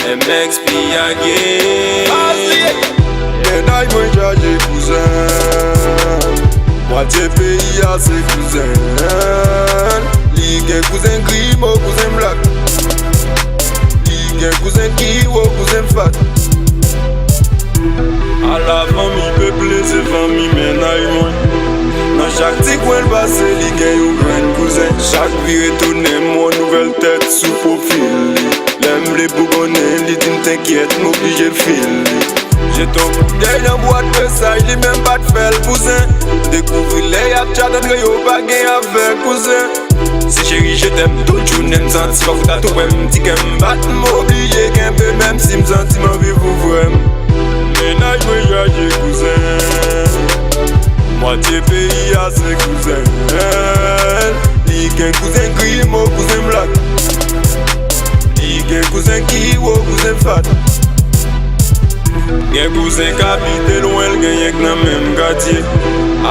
MX Piagé. Menay mwen jaje kouzen, moitié pays a se kouzen. Li gen kouzen grimo, kouzen black. Li gen kouzen kiwo, kouzen fat. A la famille peuple, c'est famille menay mwen. Dans chaque petit coin passé, li gen yon grand cousin. Chaque vie retourne, mon nouvelle tête sous profil. L'aime les bougonnés, li dit t'inquiète, m'oblige fil. J'ai ton bouteille dans boîte de ça, il est même pas de faire le cousin. Découvrir les yap chat de yo pas gain avec cousin. Si chérie je t'aime tout le journée, m'senti pas foutre à tout m'ti qu'aime bat m'oblige qu'un peu même si m'senti m'envie vous vraiment. Ménage moi j'ai cousin, moitié pays a ses cousins. Li gen cousin grimo, cousin black. Li gen cousin kiwo, cousin fat. Gen cousin kabite loin, gen yek nan même quartier.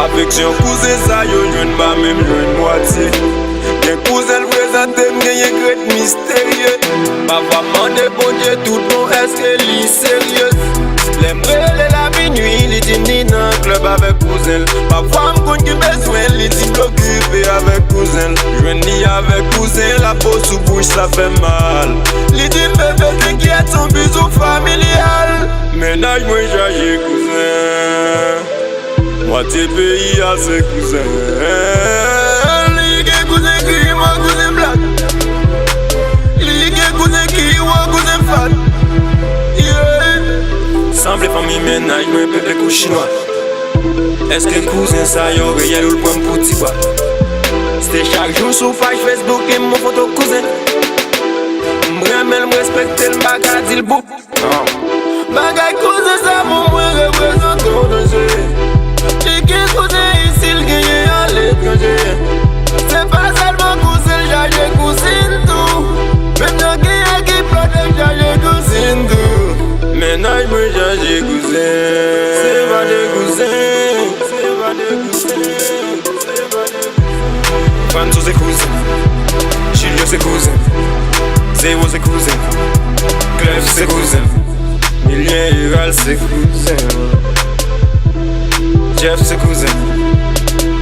Avec son cousin sa yo jwen ba même jwen moitié. Gen cousin présente gen yek ret mystérieux. Papa mande bon Dieu tout bon est-ce que li sérieux. L'aimerait la minuit, li dit ni nan club avec cousin. Parfois m'konn ki besoin, li dit l'occupé avec cousin. Jwen ni avec cousin, la peau sous bouche ça fait mal. Li dit bébé t'inquiète, son bisou familial. Ménage moi j'ai cousin, moitié pays a ses cousins. Li gen cousin qui moi cousin black. Li gen cousin qui moi cousin fat. Semble famille ménage moi peuple kou chinois. Est-ce que cousin ça yo réel ou le point pour ti bois. C'était chaque jour sur page Facebook et mon photo cousin. M'remel m'respecte le bagay di le bouc. Bagay cousin ça mon moi représente au danger. J'ai qu'un cousin ici le gagné à l'étranger. C'est pas seulement cousin, j'ai cousine tout. Même dans qui qui protège, j'ai cousine tout. Ménage moi j'ai cousin. C'est pas des cousins. C'est pas des cousins. Fanso c'est cousin. Chilio c'est cousin. Zéro c'est cousin. Clef c'est cousin. Millien Ural c'est cousin. Jeff c'est cousin.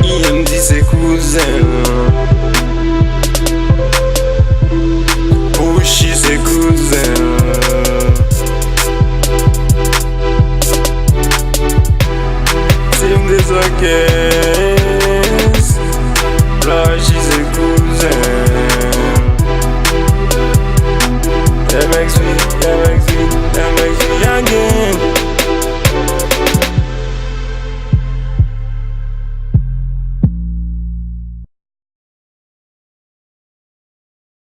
IMD c'est cousin.